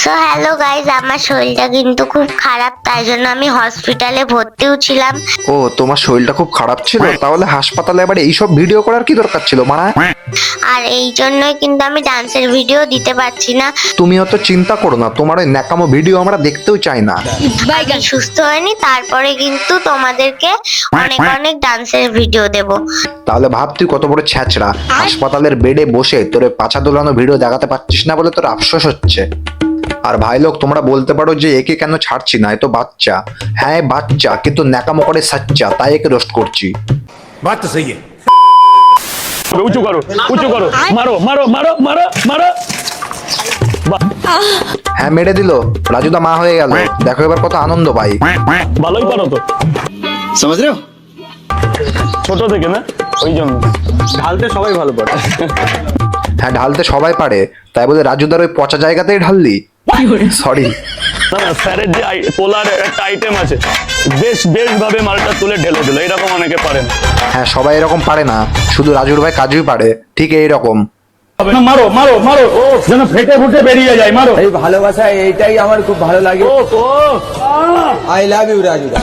So hello guys, আমার শরীরটা কিন্তু খুব খারাপ, তাই জন্য আমি হসপিটালে ভর্তিও ছিলাম। ও, তোমার শরীরটা খুব খারাপ ছিল? তাহলে হাসপাতালে আবার এইসব ভিডিও করার কি দরকার ছিল মানা? আর এই জন্যই কিন্তু আমি ডান্সের ভিডিও দিতে পারছি না। তুমি অত চিন্তা করো না, তোমার ওই ন্যাকামো ভিডিও আমরা দেখতেও চাই না। আমি সুস্থ হয়নি, তারপরে কিন্তু তোমাদেরকে অনেক অনেক ডান্সের ভিডিও দেব। তাহলে ভাব তুই কত বড় ছ্যাচড়া, হাসপাতালের বেডে বসে তোর ওই পাছা দোলানো ভিডিও দেখাতে পারছিস না বলে তোর আফসোস হচ্ছে। আর ভাই লোক, তোমরা বলতে পারো যে একে কেন ছাড়ছি না, এ তো বাচ্চা। হ্যাঁ বাচ্চা, কিন্তু ন্যাকামো করে সাচ্চা, তাই একে রোস্ট করছি। बात तो सही है। উঁচু করো, উঁচু করো, মারো মারো মারো মারো মারো। হ্যাঁ, মেরে দিল, রাজুদা মা হয়ে গেল। দেখো এবার কত আনন্দ পাই। ভালোই পারো তো, समझ रहे हो? ছোট থেকে না, ওই জন্য ঢালতে সবাই ভালো পারে। হ্যাঁ, ঢালতে সবাই পারে, তাই বলে রাজুদার ওই পচা জায়গাতেই ঢাললি? সরি। না না, স্যারের যে তোলার একটা আইটেম আছে, বেশ বেশ ভাবে মালটা তুলে ঢেলে দিল, এরকম অনেকে পারে না। হ্যাঁ, সবাই এরকম পারে না, শুধু রাজুর ভাই কাজুই পারে, ঠিক এইরকম। মারো মারো মারো, ও যেন ফেটে ফুটে বেরিয়ে যায়, মারো। এই ভালোবাসা, এইটাই আমার খুব ভালো লাগে। ও ও আই লাভ ইউ রাজুদা।